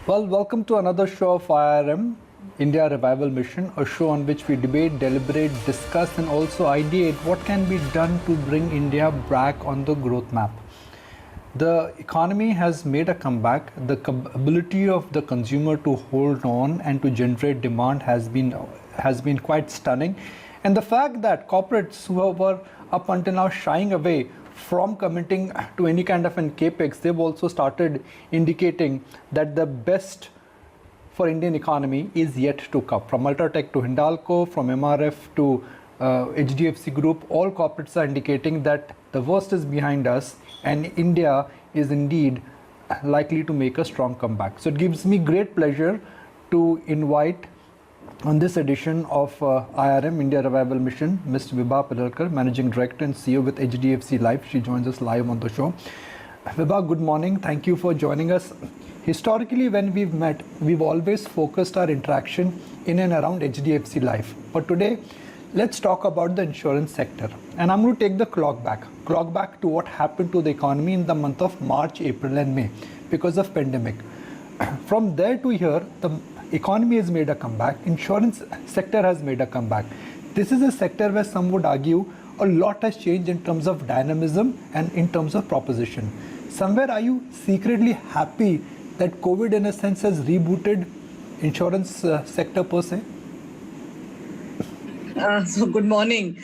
Well, welcome to another show of IRM, India Revival Mission, a show on which we debate, deliberate, discuss, and also ideate what can be done to bring India back on the growth map. The economy has made a comeback. The ability of the consumer to hold on and to generate demand has been quite stunning. And the fact that corporates who were up until now shying away from committing to any kind of an capex, they've also started indicating that the best for Indian economy is yet to come. From Ultratech to Hindalco, from MRF to HDFC Group, all corporates are indicating that the worst is behind us and India is indeed likely to make a strong comeback. So it gives me great pleasure to invite on this edition of IRM, India Revival Mission, Ms. Vibha Padalkar, Managing Director and CEO with HDFC Life. She joins us live on the show. Vibha, good morning. Thank you for joining us. Historically, when we've met, we've always focused our interaction in and around HDFC Life. But today, let's talk about the insurance sector. And I'm going to take the clock back to what happened to the economy in the month of March, April and May because of pandemic. From there to here, the economy has made a comeback. Insurance sector has made a comeback. This is a sector where some would argue a lot has changed in terms of dynamism and in terms of proposition. Somewhere, are you secretly happy that COVID in a sense has rebooted insurance sector per se? So good morning.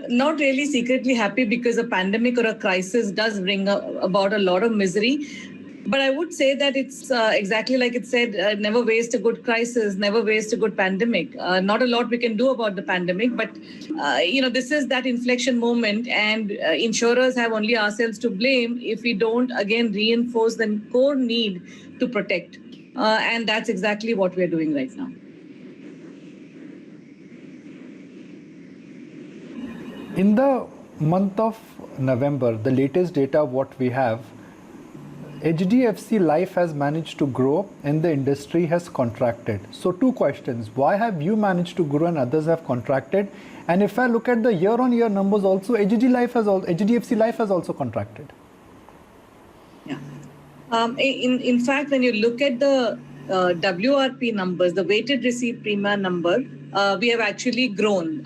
Not really secretly happy because a pandemic or a crisis does bring about a lot of misery. But I would say that it's exactly like it said, never waste a good crisis, never waste a good pandemic. Not a lot we can do about the pandemic, but this is that inflection moment, and insurers have only ourselves to blame if we don't again reinforce the core need to protect. And that's exactly what we're doing right now. In the month of November, the latest data what we have, HDFC Life has managed to grow and the industry has contracted. So two questions. Why have you managed to grow and others have contracted? And if I look at the year-on-year numbers also, HDFC Life has also contracted. Yeah. In fact, when you look at the WRP numbers, the weighted receipt premium number, we have actually grown.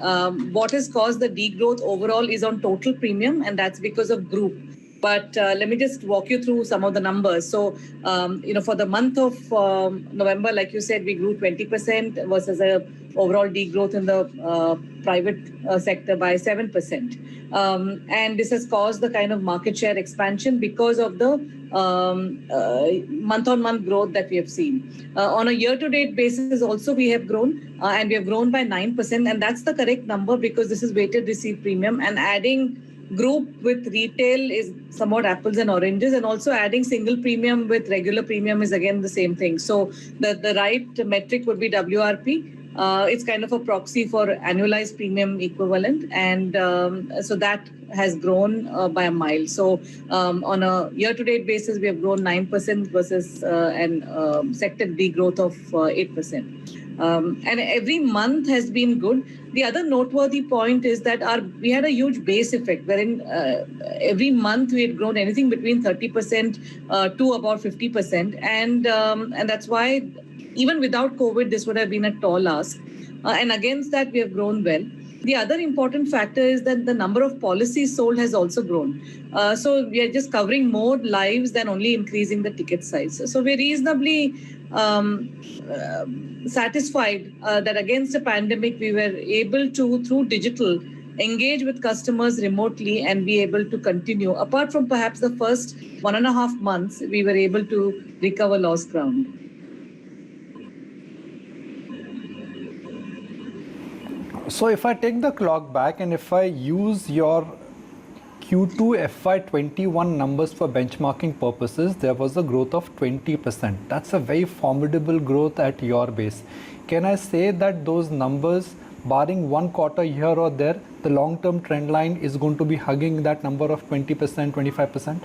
What has caused the degrowth overall is on total premium, and that's because of group. But let me just walk you through some of the numbers. So, for the month of November, like you said, we grew 20% versus a overall degrowth in the private sector by 7%. And this has caused the kind of market share expansion because of the month-on-month growth that we have seen. On a year-to-date basis also we have grown, and we have grown by 9%, and that's the correct number because this is weighted receipt premium, and adding group with retail is somewhat apples and oranges, and also adding single premium with regular premium is again the same thing. So the right metric would be WRP. It's kind of a proxy for annualized premium equivalent, and so that has grown by a mile. So on a year-to-date basis, we have grown 9% versus an sector degrowth of 8%. And every month has been good. The other noteworthy point is that we had a huge base effect, wherein every month we had grown anything between 30% to about 50%, and that's why even without COVID, this would have been a tall ask. And against that, we have grown well. The other important factor is that the number of policies sold has also grown. So we are just covering more lives than only increasing the ticket size. So we're reasonably satisfied that against the pandemic, we were able to, through digital, engage with customers remotely and be able to continue. Apart from perhaps the first 1.5 months, we were able to recover lost ground. So if I take the clock back and if I use your Q2 FY21 numbers for benchmarking purposes, there was a growth of 20%. That's a very formidable growth at your base. Can I say that those numbers, barring one quarter here or there, the long-term trend line is going to be hugging that number of 20%, 25%?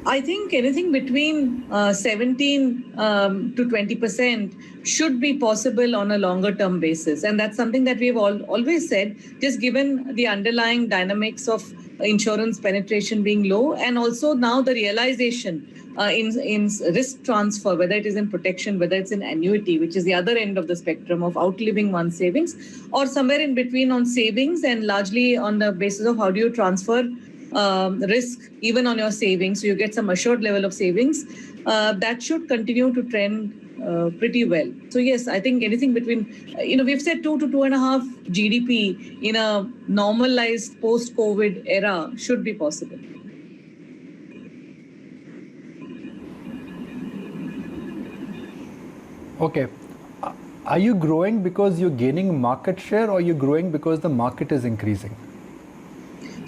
I think anything between 17 to 20% should be possible on a longer term basis. And that's something that we've always said, just given the underlying dynamics of insurance penetration being low, and also now the realization in risk transfer, whether it is in protection, whether it's in annuity, which is the other end of the spectrum of outliving one's savings, or somewhere in between on savings, and largely on the basis of how do you transfer risk even on your savings, so you get some assured level of savings. That should continue to trend pretty well. So yes, I think anything between, we've said 2 to 2.5 GDP in a normalized post-COVID era should be possible. Okay. Are you growing because you're gaining market share, or are you growing because the market is increasing?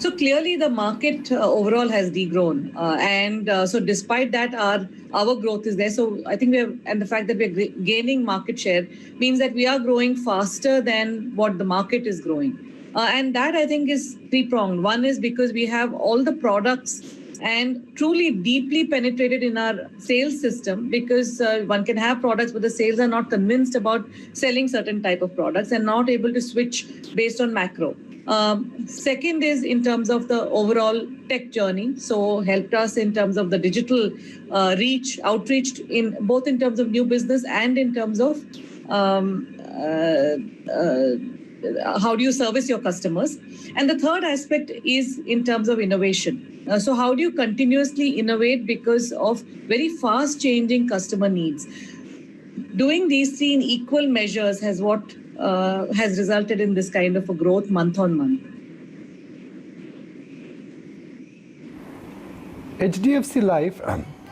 So clearly the market overall has degrown. So despite that, our growth is there. So I think and the fact that we're gaining market share means that we are growing faster than what the market is growing. And that I think is three-pronged. One is because we have all the products and truly deeply penetrated in our sales system, because one can have products, but the sales are not convinced about selling certain type of products and not able to switch based on macro. Second is in terms of the overall tech journey. So helped us in terms of the digital outreach in both in terms of new business and in terms of how do you service your customers. And the third aspect is in terms of innovation. So how do you continuously innovate because of very fast changing customer needs? Doing these three in equal measures has resulted in this kind of a growth month on month. HDFC Life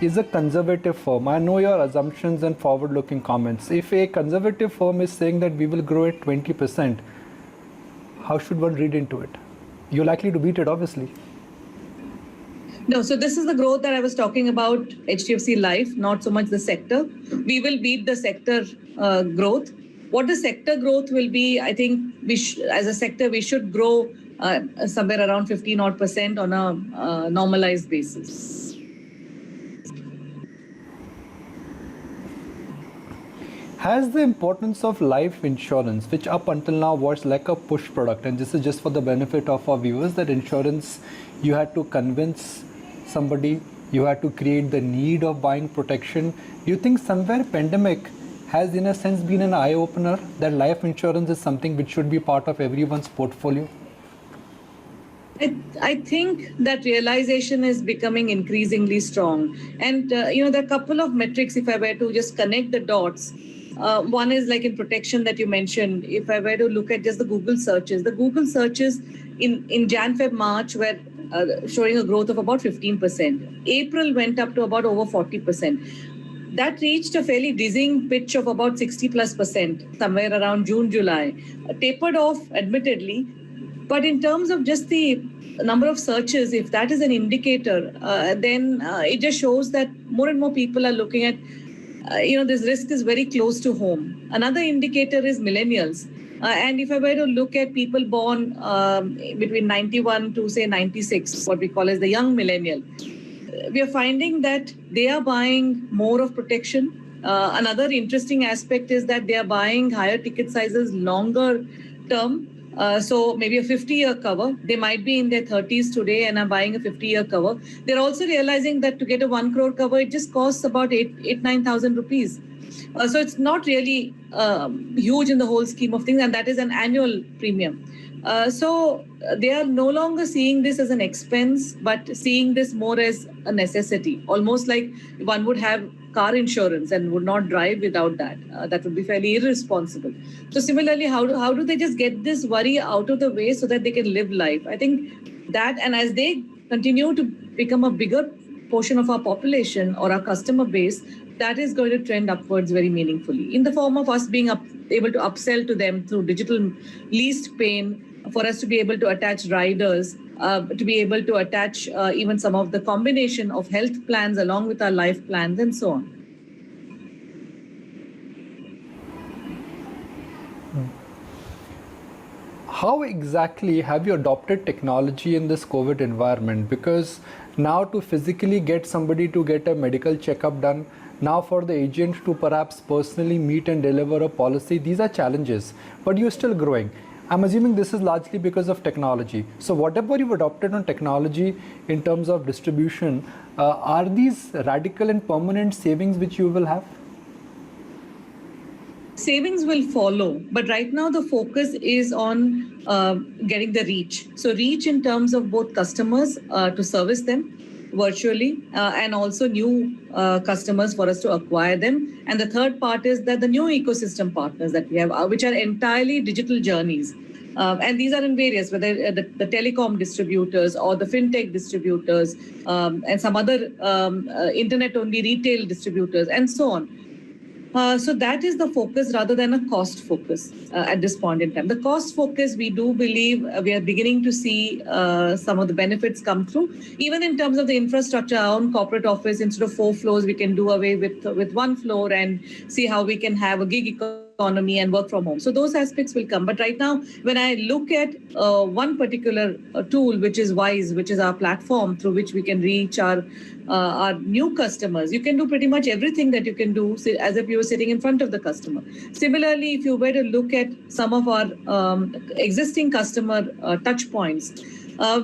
is a conservative firm. I know your assumptions and forward-looking comments. If a conservative firm is saying that we will grow at 20%, how should one read into it? You're likely to beat it, obviously. No, so this is the growth that I was talking about, HDFC Life, not so much the sector. We will beat the sector growth. What the sector growth will be, I think as a sector, we should grow somewhere around 15% on a normalized basis. Has the importance of life insurance, which up until now was like a push product, and this is just for the benefit of our viewers, that insurance, you had to convince somebody, you had to create the need of buying protection. Do you think somewhere pandemic has in a sense been an eye-opener that life insurance is something which should be part of everyone's portfolio? I think that realization is becoming increasingly strong. And, there are a couple of metrics, if I were to just connect the dots. One is like in protection that you mentioned. If I were to look at just the Google searches in Jan, Feb, March were showing a growth of about 15%. April went up to about over 40%. That reached a fairly dizzying pitch of about 60+% somewhere around June, July. Tapered off, admittedly. But in terms of just the number of searches, if that is an indicator, then it just shows that more and more people are looking at, this risk is very close to home. Another indicator is millennials. And if I were to look at people born between 91 to say 96, what we call as the young millennial, we are finding that they are buying more of protection. Another interesting aspect is that they are buying higher ticket sizes, longer term. So maybe a 50-year cover. They might be in their 30s today and are buying a 50-year cover. They're also realizing that to get a 1 crore cover, it just costs about 9,000 rupees. So it's not really huge in the whole scheme of things, and that is an annual premium. So they are no longer seeing this as an expense, but seeing this more as a necessity, almost like one would have car insurance and would not drive without that. That would be fairly irresponsible. So similarly, how do they just get this worry out of the way so that they can live life? I think that, and as they continue to become a bigger portion of our population or our customer base, that is going to trend upwards very meaningfully in the form of us being able to upsell to them through digital least pain, for us to be able to attach riders, to be able to attach even some of the combination of health plans along with our life plans and so on. How exactly have you adopted technology in this COVID environment? Because now to physically get somebody to get a medical checkup done, now for the agent to perhaps personally meet and deliver a policy, these are challenges, but you're still growing. I'm assuming this is largely because of technology. So whatever you've adopted on technology in terms of distribution, are these radical and permanent savings which you will have? Savings will follow, but right now the focus is on getting the reach. So reach in terms of both customers to service them virtually and also new customers for us to acquire them. And the third part is that the new ecosystem partners that we have, which are entirely digital journeys. And these are in various, whether the telecom distributors or the fintech distributors and some other internet-only retail distributors and so on. So that is the focus rather than a cost focus at this point in time. The cost focus, we do believe we are beginning to see some of the benefits come through. Even in terms of the infrastructure, our own corporate office, instead of 4 floors, we can do away with 1 floor and see how we can have a gig economy and work from home. So those aspects will come. But right now, when I look at one particular tool, which is WISE, which is our platform through which we can reach our new customers, you can do pretty much everything that you can do as if you were sitting in front of the customer. Similarly, if you were to look at some of our existing customer touch points,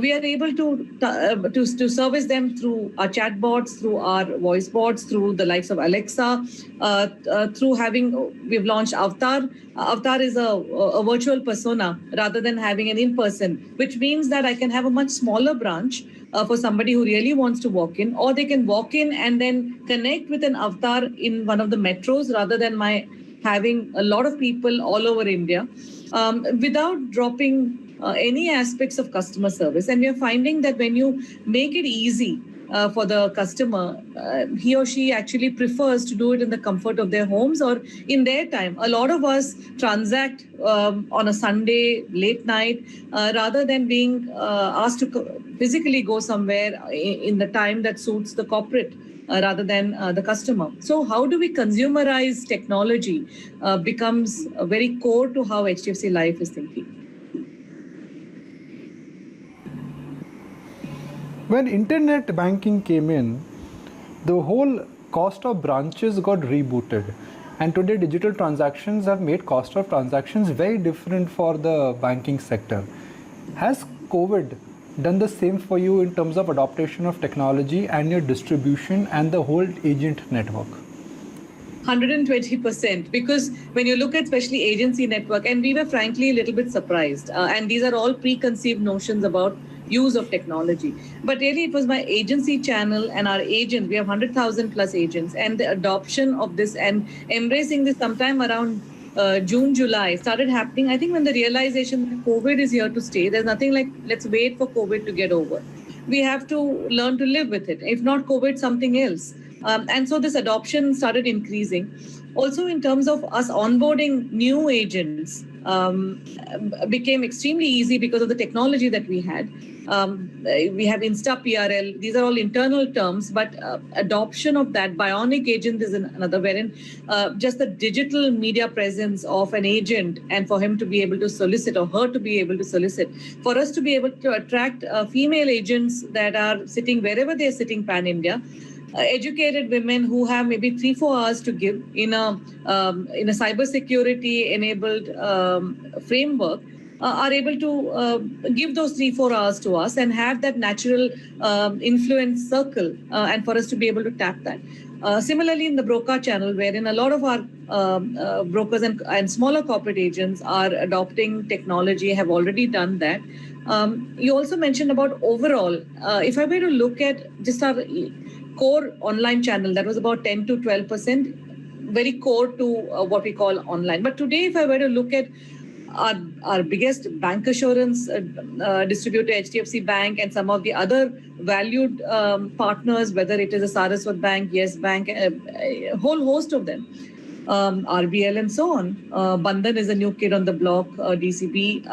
we are able to service them through our chatbots, through our voice bots, through the likes of Alexa, we've launched Avatar. Avatar is a virtual persona rather than having an in-person, which means that I can have a much smaller branch for somebody who really wants to walk in, or they can walk in and then connect with an avatar in one of the metros rather than having a lot of people all over India without dropping any aspects of customer service. And we are finding that when you make it easy for the customer, he or she actually prefers to do it in the comfort of their homes or in their time. A lot of us transact on a Sunday, late night, rather than being asked to physically go somewhere in the time that suits the corporate. Rather than the customer. So how do we consumerize technology becomes very core to how HDFC Life is thinking. When internet banking came in, the whole cost of branches got rebooted. And today digital transactions have made cost of transactions very different for the banking sector. Has COVID done the same for you in terms of adaptation of technology and your distribution and the whole agent network? 120%, because when you look at especially agency network, and we were frankly a little bit surprised, and these are all preconceived notions about use of technology. But really it was my agency channel and our agents, we have 100,000 plus agents, and the adoption of this and embracing this sometime around June, July started happening. I think when the realization that COVID is here to stay, there's nothing like let's wait for COVID to get over. We have to learn to live with it. If not COVID, something else. And so this adoption started increasing. Also in terms of us onboarding new agents became extremely easy because of the technology that we had. We have Insta PRL. These are all internal terms, but adoption of that bionic agent is another, wherein just the digital media presence of an agent and for him to be able to solicit or her to be able to solicit, for us to be able to attract female agents that are sitting wherever they're sitting pan-India, educated women who have maybe 3-4 hours to give in a cybersecurity enabled framework are able to give those 3-4 hours to us and have that natural influence circle and for us to be able to tap that. Similarly, in the broker channel, wherein a lot of our brokers and smaller corporate agents are adopting technology, have already done that. You also mentioned about overall, if I were to look at just our core online channel, that was about 10 to 12%, very core to what we call online. But today, if I were to look at our biggest bank assurance distributor, HDFC Bank, and some of the other valued partners, whether it is a Saraswat Bank, Yes Bank, a whole host of them, RBL and so on. Bandhan is a new kid on the block, DCB,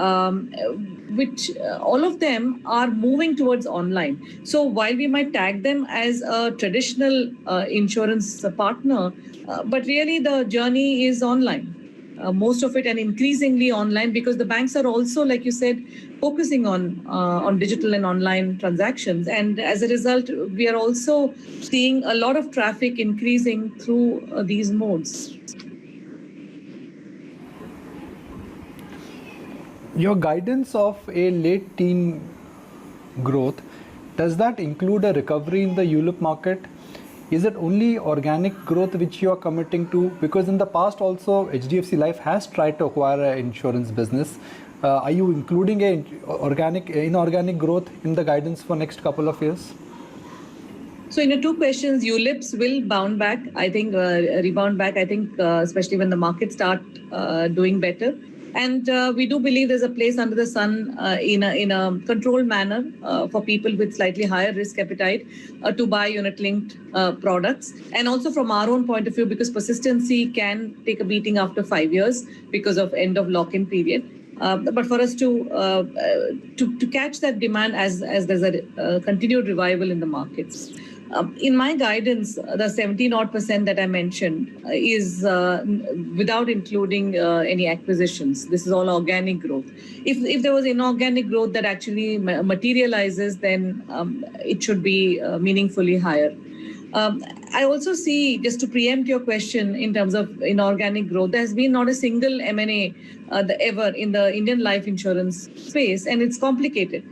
which all of them are moving towards online. So while we might tag them as a traditional insurance partner, but really the journey is online. most of it and increasingly online, because the banks are also, like you said, focusing on digital and online transactions. And as a result, we are also seeing a lot of traffic increasing through these modes. Your guidance of a late teen growth, does that include a recovery in the ULIP market? Is it only organic growth which you are committing to? Because in the past also HDFC Life has tried to acquire an insurance business. Are you including inorganic growth in the guidance for next couple of years? So in your two questions, ULIPs will bounce back, I think, rebound back, I think, especially when the markets start doing better. And we do believe there's a place under the sun in a controlled manner for people with slightly higher risk appetite to buy unit-linked products. And also from our own point of view, because persistency can take a beating after 5 years because of end of lock-in period. But for us to catch that demand as there's a continued revival in the markets. In my guidance, the 17% that I mentioned is without including any acquisitions. This is all organic growth. If there was inorganic growth that actually materializes, then it should be meaningfully higher. I also see, just to preempt your question in terms of inorganic growth, there has been not a single M&A ever in the Indian life insurance space, and it's complicated.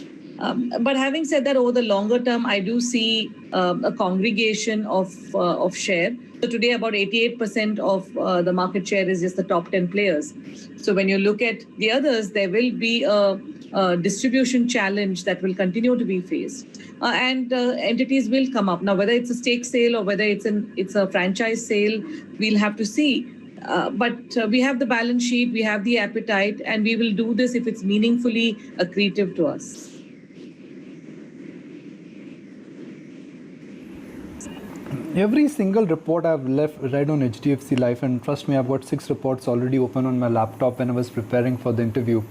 But having said that, over the longer term, I do see a congregation of share. So today, about 88% of the market share is just the top 10 players. So when you look at the others, there will be a distribution challenge that will continue to be faced. And entities will come up. Now, whether it's a stake sale or whether it's a franchise sale, we'll have to see. But we have the balance sheet, we have the appetite, and we will do this if it's meaningfully accretive to us. Every single report I've read on HDFC Life, and trust me, I've got 6 reports already open on my laptop when I was preparing for the interview.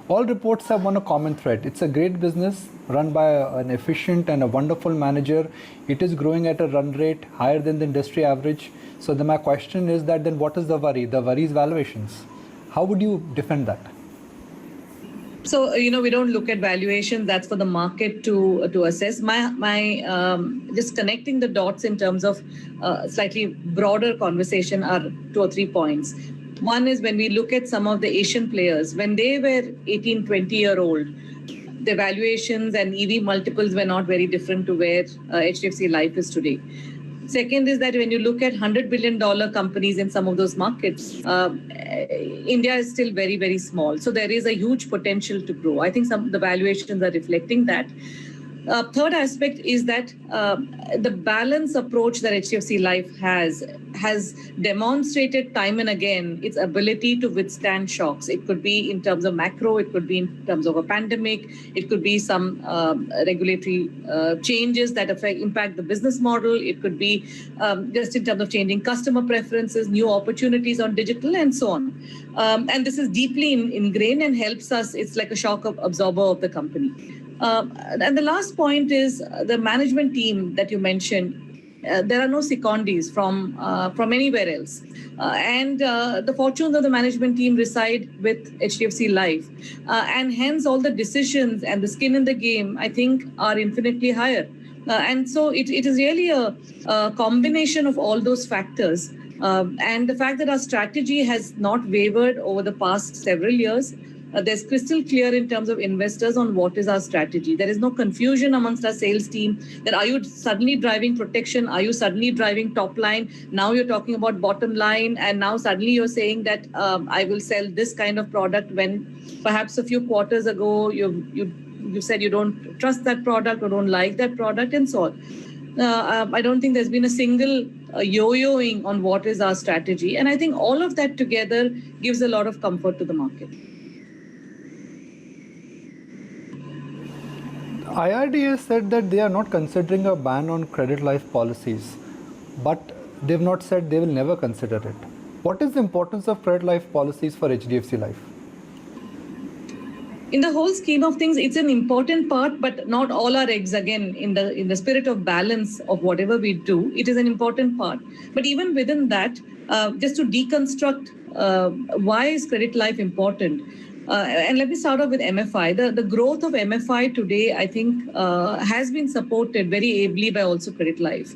All reports have one common thread. It's a great business run by an efficient and a wonderful manager. It is growing at a run rate higher than the industry average. So then my question is that then what is the worry? The worry is valuations. How would you defend that? So, we don't look at valuation. That's for the market to assess. My just connecting the dots in terms of slightly broader conversation are 2 or 3 points. One is when we look at some of the Asian players, when they were 18, 20-year-old, the valuations and EV multiples were not very different to where HDFC Life is today. Second is that when you look at $100 billion companies in some of those markets, India is still very, very small. So there is a huge potential to grow. I think some of the valuations are reflecting that. Third aspect is that the balance approach that HDFC Life has demonstrated time and again its ability to withstand shocks. It could be in terms of macro, it could be in terms of a pandemic, it could be some regulatory changes that impact the business model, it could be just in terms of changing customer preferences, new opportunities on digital, and so on. And this is deeply ingrained and helps us. It's like a shock absorber of the company. And the last point is the management team that you mentioned. There are no secondees from anywhere else. And the fortunes of the management team reside with HDFC Life. And hence all the decisions and the skin in the game, I think, are infinitely higher. And so it is really a combination of all those factors. And the fact that our strategy has not wavered over the past several years. There's crystal clear in terms of investors on what is our strategy. There is no confusion amongst our sales team that are you suddenly driving protection? Are you suddenly driving top line? Now you're talking about bottom line. And now suddenly you're saying that I will sell this kind of product when perhaps a few quarters ago you said you don't trust that product or don't like that product and so on. I don't think there's been a single yo-yoing on what is our strategy. And I think all of that together gives a lot of comfort to the market. IRDA said that they are not considering a ban on credit life policies, but they've not said they will never consider it. What is the importance of credit life policies for HDFC Life? In the whole scheme of things, it's an important part, but not all our eggs. Again, in the spirit of balance of whatever we do, it is an important part. But even within that, just to deconstruct why is credit life important. And let me start off with MFI. The growth of MFI today, I think, has been supported very ably by also credit life.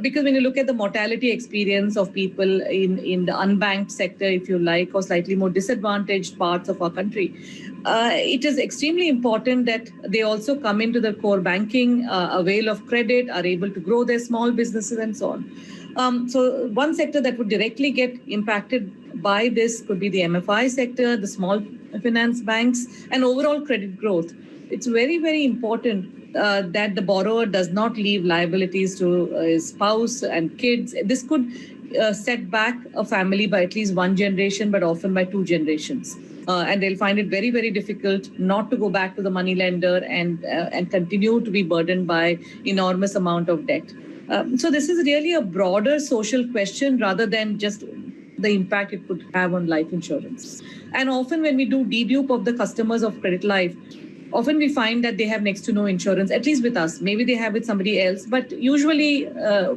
Because when you look at the mortality experience of people in the unbanked sector, if you like, or slightly more disadvantaged parts of our country, it is extremely important that they also come into the core banking, avail of credit, are able to grow their small businesses and so on. So one sector that would directly get impacted by this could be the MFI sector, the small finance banks, and overall credit growth. It's very, very important that the borrower does not leave liabilities to his spouse and kids. This could set back a family by at least one generation, but often by two generations. And they'll find it very, very difficult not to go back to the money lender and continue to be burdened by enormous amount of debt. So this is really a broader social question rather than just the impact it could have on life insurance. And often when we do dedupe of the customers of credit life, often we find that they have next to no insurance, at least with us. Maybe they have with somebody else, but usually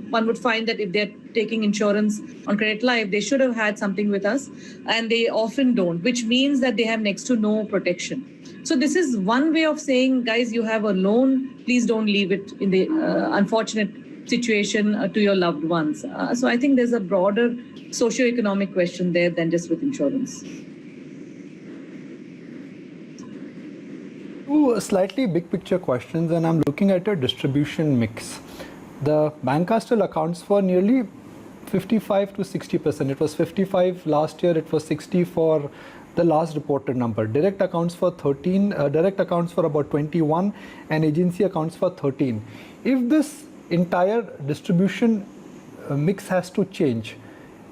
one would find that if they're taking insurance on credit life, they should have had something with us, and they often don't, which means that they have next to no protection. So this is one way of saying, guys, you have a loan, please don't leave it in the unfortunate situation to your loved ones. So I think there's a broader socio-economic question there than just with insurance. Two slightly big picture questions, and I'm looking at a distribution mix. The banca still accounts for nearly 55 to 60%. It was 55 last year, it was 60 for the last reported number. Direct accounts for 13, direct accounts for about 21, and agency accounts for 13. If this entire distribution mix has to change,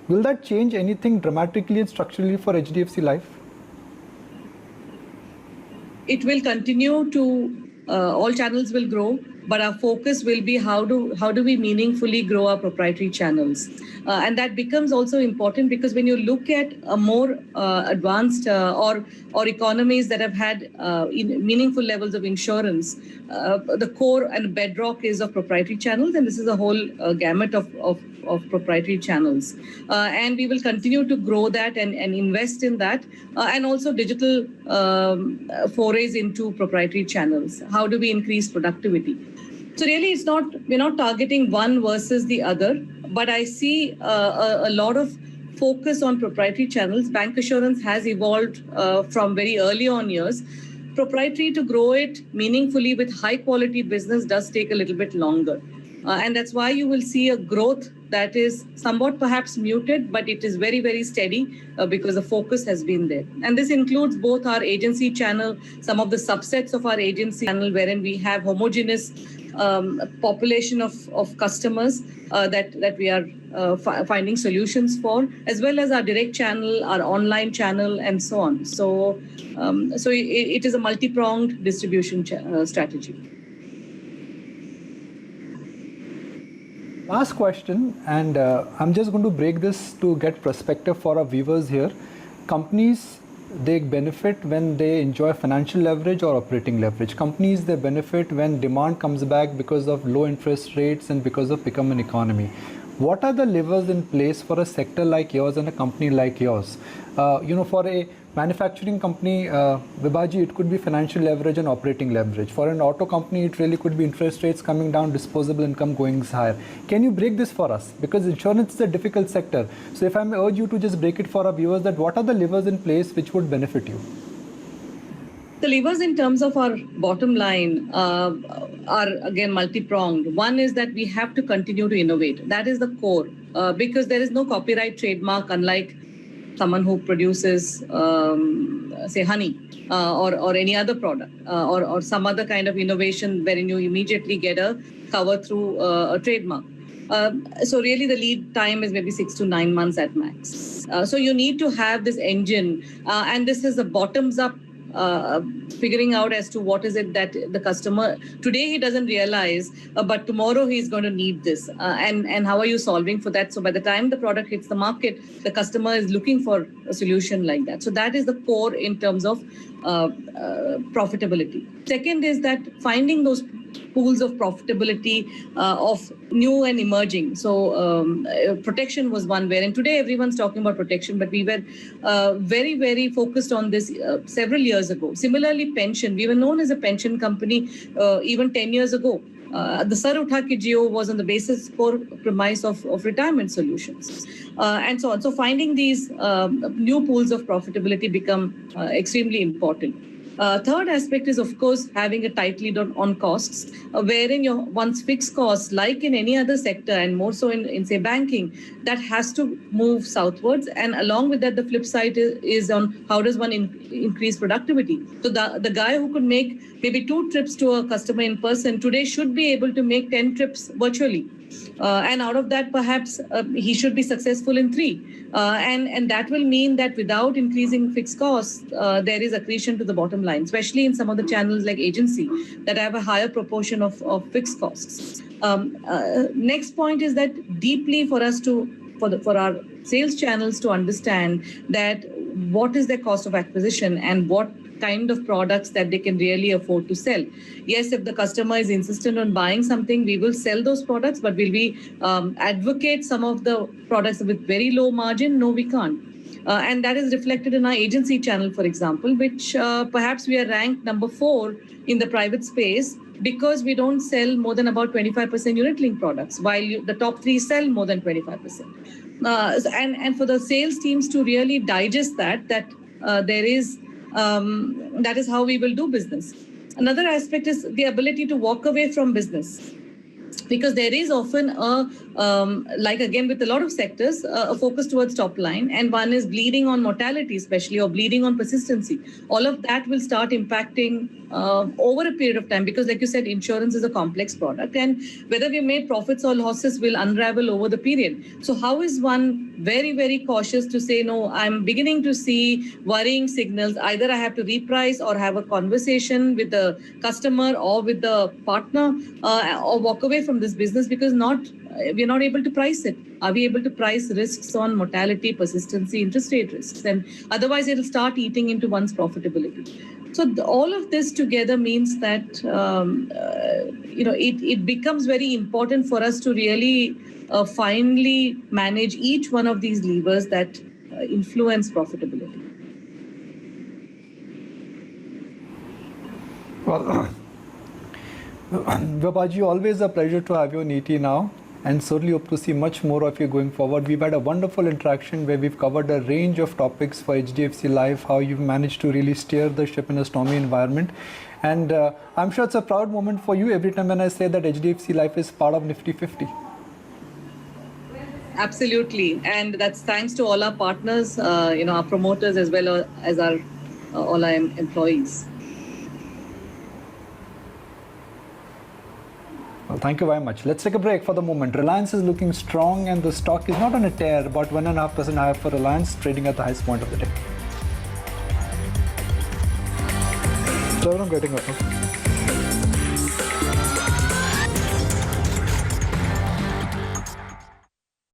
will that change anything dramatically and structurally for HDFC Life? It will continue to, all channels will grow, but our focus will be how do we meaningfully grow our proprietary channels. And that becomes also important because when you look at a more advanced or economies that have had meaningful levels of insurance, the core and bedrock is of proprietary channels, and this is a whole gamut of proprietary channels. And we will continue to grow that and invest in that, and also digital forays into proprietary channels. How do we increase productivity? So really, we're not targeting one versus the other, but I see a lot of focus on proprietary channels. Bancassurance has evolved from very early on years. Proprietary, to grow it meaningfully with high quality business does take a little bit longer. And that's why you will see a growth that is somewhat perhaps muted, but it is very, very steady because the focus has been there. And this includes both our agency channel, some of the subsets of our agency channel, wherein we have homogeneous population of customers that we are finding solutions for, as well as our direct channel, our online channel, and so on. So it is a multi-pronged distribution strategy. Last question, and I'm just going to break this to get perspective for our viewers here. Companies, they benefit when they enjoy financial leverage or operating leverage. Companies, they benefit when demand comes back because of low interest rates and because of become an economy. What are the levers in place for a sector like yours and a company like yours? For a manufacturing company, Vibhaji, it could be financial leverage and operating leverage. For an auto company, it really could be interest rates coming down, disposable income going higher. Can you break this for us? Because insurance is a difficult sector. So if I may urge you to just break it for our viewers, that what are the levers in place which would benefit you? The levers in terms of our bottom line are again multi-pronged. One is that we have to continue to innovate. That is the core, because there is no copyright trademark, unlike someone who produces, say, honey or any other product or some other kind of innovation wherein you immediately get a cover through a trademark. So really the lead time is maybe 6 to 9 months at max. So you need to have this engine, and this is a bottoms-up figuring out as to what is it that the customer today he doesn't realize, but tomorrow he's going to need this, and how are you solving for that? So by the time the product hits the market, the customer is looking for a solution like that. So that is the core in terms of profitability. Second is that finding those pools of profitability of new and emerging. So protection was one where, and today everyone's talking about protection, but we were very, very focused on this several years ago. Similarly, pension, we were known as a pension company even 10 years ago. The Sar Utha Ke Jio was on the basis core premise of retirement solutions, and so on. So finding these new pools of profitability become extremely important. Third aspect is, of course, having a tight lead on costs, wherein your one's fixed costs, like in any other sector, and more so in say, banking, that has to move southwards. And along with that, the flip side is on how does one increase productivity. So the guy who could make maybe 2 trips to a customer in person today should be able to make 10 trips virtually. And out of that, perhaps he should be successful in 3. And that will mean that without increasing fixed costs, there is accretion to the bottom line, especially in some of the channels like agency that have a higher proportion of fixed costs. Next point is that deeply for us for our sales channels to understand that what is their cost of acquisition and what kind of products that they can really afford to sell. Yes, if the customer is insistent on buying something, we will sell those products, but will we advocate some of the products with very low margin? No, we can't. And that is reflected in our agency channel, for example, which perhaps we are ranked number 4 in the private space because we don't sell more than about 25% unit-linked products, while the top 3 sell more than 25%. And for the sales teams to really digest that there is that is how we will do business. Another aspect is the ability to walk away from business, because there is often like again with a lot of sectors, a focus towards top line, and one is bleeding on mortality especially, or bleeding on persistency. All of that will start impacting over a period of time, because like you said, insurance is a complex product, and whether we made profits or losses will unravel over the period. So how is one very, very cautious to say, no, I'm beginning to see worrying signals, either I have to reprice or have a conversation with the customer or with the partner, or walk away from this business because we're not able to price it. Are we able to price risks on mortality, persistency, interest rate risks? And otherwise it'll start eating into one's profitability. So all of this together means that it becomes very important for us to really finely manage each one of these levers that influence profitability. Well, Vibhaji, always a pleasure to have you on ET now, and certainly hope to see much more of you going forward. We've had a wonderful interaction where we've covered a range of topics for HDFC Life, how you've managed to really steer the ship in a stormy environment. And I'm sure it's a proud moment for you every time when I say that HDFC Life is part of Nifty 50. Absolutely. And that's thanks to all our partners, our promoters, as well as all our employees. Well, thank you very much. Let's take a break for the moment. Reliance is looking strong and the stock is not on a tear, about 1.5% higher for Reliance, trading at the highest point of the day. So I'm getting up.